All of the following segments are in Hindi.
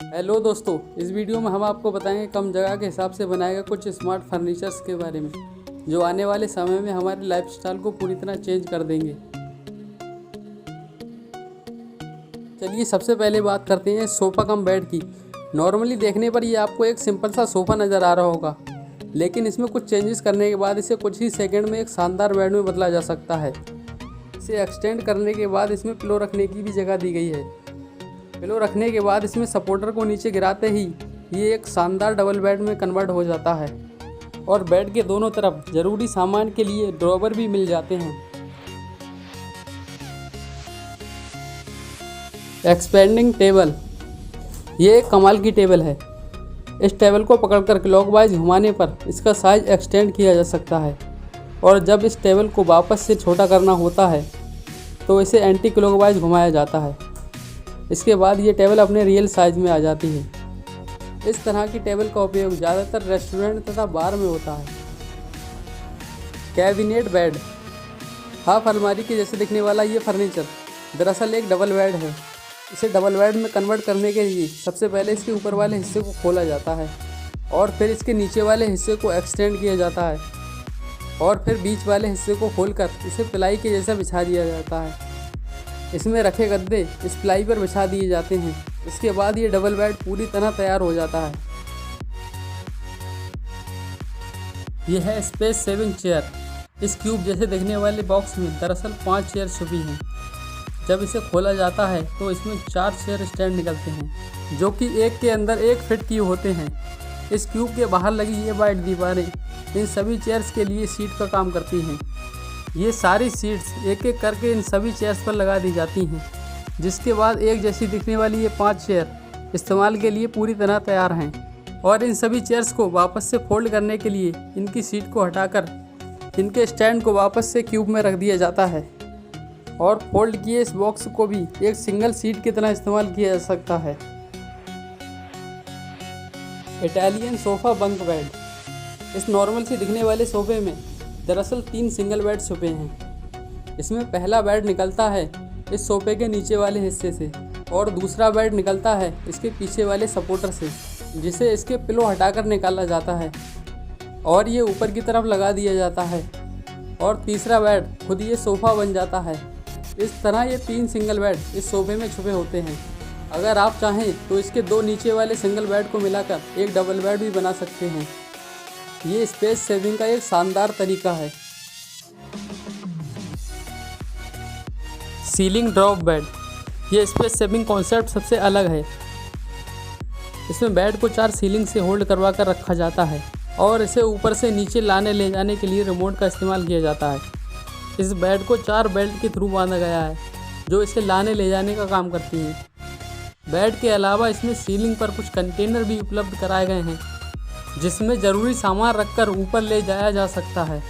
हेलो दोस्तों, इस वीडियो में हम आपको बताएंगे कम जगह के हिसाब से बनाए गए कुछ स्मार्ट फर्नीचर्स के बारे में जो आने वाले समय में हमारे लाइफस्टाइल को पूरी तरह चेंज कर देंगे। चलिए सबसे पहले बात करते हैं सोफ़ा कम बेड की। नॉर्मली देखने पर ये आपको एक सिंपल सा सोफ़ा नज़र आ रहा होगा, लेकिन इसमें कुछ चेंजेस करने के बाद इसे कुछ ही सेकंड में एक शानदार बेड में बदला जा सकता है। इसे एक्सटेंड करने के बाद इसमें पिलो रखने की भी जगह दी गई है। पिलो रखने के बाद इसमें सपोर्टर को नीचे गिराते ही ये एक शानदार डबल बेड में कन्वर्ट हो जाता है और बेड के दोनों तरफ ज़रूरी सामान के लिए ड्रॉवर भी मिल जाते हैं। एक्सपेंडिंग टेबल, ये एक कमाल की टेबल है। इस टेबल को पकड़कर क्लॉकवाइज घुमाने पर इसका साइज़ एक्सटेंड किया जा सकता है और जब इस टेबल को वापस से छोटा करना होता है तो इसे एंटी क्लॉकवाइज घुमाया जाता है। इसके बाद ये टेबल अपने रियल साइज़ में आ जाती है। इस तरह की टेबल का उपयोग ज़्यादातर रेस्टोरेंट तथा बार में होता है। कैबिनेट बेड, हाफ अलमारी के जैसे दिखने वाला ये फर्नीचर दरअसल एक डबल बेड है। इसे डबल बेड में कन्वर्ट करने के लिए सबसे पहले इसके ऊपर वाले हिस्से को खोला जाता है और फिर इसके नीचे वाले हिस्से को एक्सटेंड किया जाता है और फिर बीच वाले हिस्से को खोलकर इसे प्लाई के जैसा बिछा दिया जाता है। इसमें रखे गद्दे इस प्लाई पर बिछा दिए जाते हैं। इसके बाद ये डबल बेड पूरी तरह तैयार हो जाता है। यह है स्पेस सेविंग चेयर। इस क्यूब जैसे दिखने वाले बॉक्स में दरअसल 5 चेयर छुपी हैं। जब इसे खोला जाता है तो इसमें 4 चेयर स्टैंड निकलते हैं जो कि एक के अंदर एक फिट किए होते हैं। इस क्यूब के बाहर लगी ये वाइट दीवारें इन सभी चेयर्स के लिए सीट का काम करती हैं। ये सारी सीट्स एक एक करके इन सभी चेयर्स पर लगा दी जाती हैं, जिसके बाद एक जैसी दिखने वाली ये 5 चेयर इस्तेमाल के लिए पूरी तरह तैयार हैं। और इन सभी चेयर्स को वापस से फोल्ड करने के लिए इनकी सीट को हटाकर इनके स्टैंड को वापस से क्यूब में रख दिया जाता है और फोल्ड किए इस बॉक्स को भी एक सिंगल सीट की तरह इस्तेमाल किया जा सकता है। इटालियन सोफ़ा बंक बेड, इस नॉर्मल से दिखने वाले सोफ़े में दरअसल 3 सिंगल बेड छुपे हैं। इसमें पहला बेड निकलता है इस सोफ़े के नीचे वाले हिस्से से और दूसरा बेड निकलता है इसके पीछे वाले सपोर्टर से, जिसे इसके पिलो हटाकर निकाला जाता है और ये ऊपर की तरफ लगा दिया जाता है और तीसरा बेड खुद ये सोफ़ा बन जाता है। इस तरह ये 3 सिंगल बेड इस सोफ़े में छुपे होते हैं। अगर आप चाहें तो इसके 2 नीचे वाले सिंगल बेड को मिलाकर एक डबल बेड भी बना सकते हैं। ये स्पेस सेविंग का एक शानदार तरीका है। सीलिंग ड्रॉप बेड, ये स्पेस सेविंग कॉन्सेप्ट सबसे अलग है। इसमें बेड को 4 सीलिंग से होल्ड करवा कर रखा जाता है और इसे ऊपर से नीचे लाने ले जाने के लिए रिमोट का इस्तेमाल किया जाता है। इस बेड को 4 बेल्ट के थ्रू बांधा गया है जो इसे लाने ले जाने का काम करती हैं। बेड के अलावा इसमें सीलिंग पर कुछ कंटेनर भी उपलब्ध कराए गए हैं जिसमें ज़रूरी सामान रखकर ऊपर ले जाया जा सकता है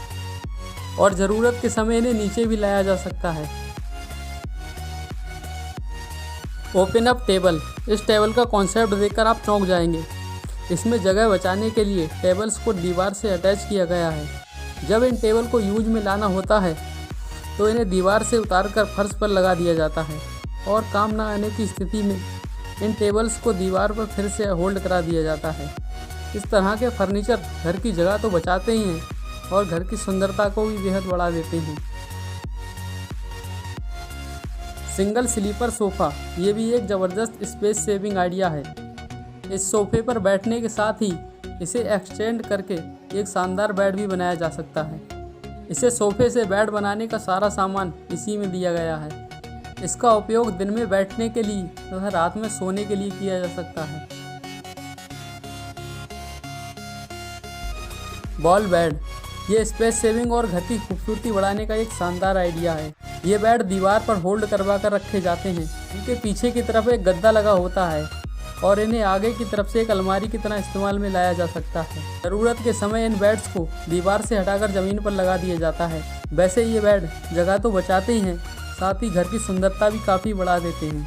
और ज़रूरत के समय इन्हें नीचे भी लाया जा सकता है। ओपन अप टेबल, इस टेबल का कॉन्सेप्ट देखकर आप चौंक जाएंगे। इसमें जगह बचाने के लिए टेबल्स को दीवार से अटैच किया गया है। जब इन टेबल को यूज में लाना होता है तो इन्हें दीवार से उतारकर फर्श पर लगा दिया जाता है और काम ना आने की स्थिति में इन टेबल्स को दीवार पर फिर से होल्ड करा दिया जाता है। इस तरह के फर्नीचर घर की जगह तो बचाते ही हैं और घर की सुंदरता को भी बेहद बढ़ा देते हैं। सिंगल स्लीपर सोफ़ा, ये भी एक ज़बरदस्त स्पेस सेविंग आइडिया है। इस सोफ़े पर बैठने के साथ ही इसे एक्सटेंड करके एक शानदार बेड भी बनाया जा सकता है। इसे सोफ़े से बेड बनाने का सारा सामान इसी में दिया गया है। इसका उपयोग दिन में बैठने के लिए तथा रात में सोने के लिए किया जा सकता है। बॉल बेड, ये स्पेस सेविंग और घर की खूबसूरती बढ़ाने का एक शानदार आइडिया है। ये बेड दीवार पर होल्ड करवा कर रखे जाते हैं। इनके पीछे की तरफ एक गद्दा लगा होता है और इन्हें आगे की तरफ से एक अलमारी की तरह इस्तेमाल में लाया जा सकता है। ज़रूरत के समय इन बेड्स को दीवार से हटाकर ज़मीन पर लगा दिया जाता है। वैसे ये बेड जगह तो बचाते ही हैं, साथ ही घर की सुंदरता भी काफ़ी बढ़ा देते हैं।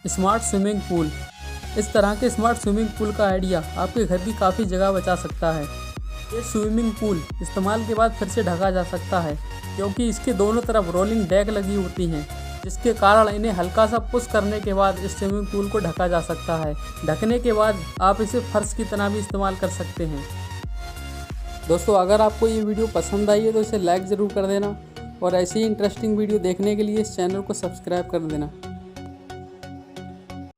स्मार्ट स्विमिंग पूल, इस तरह के स्मार्ट स्विमिंग पूल का आइडिया आपके घर की काफ़ी जगह बचा सकता है। ये स्विमिंग पूल इस्तेमाल के बाद फिर से ढका जा सकता है क्योंकि इसके दोनों तरफ रोलिंग डेक लगी होती हैं जिसके कारण इन्हें हल्का सा पुश करने के बाद इस स्विमिंग पूल को ढका जा सकता है। ढकने के बाद आप इसे फर्श की तरह भी इस्तेमाल कर सकते हैं। दोस्तों, अगर आपको ये वीडियो पसंद आई है तो इसे लाइक ज़रूर कर देना और ऐसी ही इंटरेस्टिंग वीडियो देखने के लिए इस चैनल को सब्सक्राइब कर देना।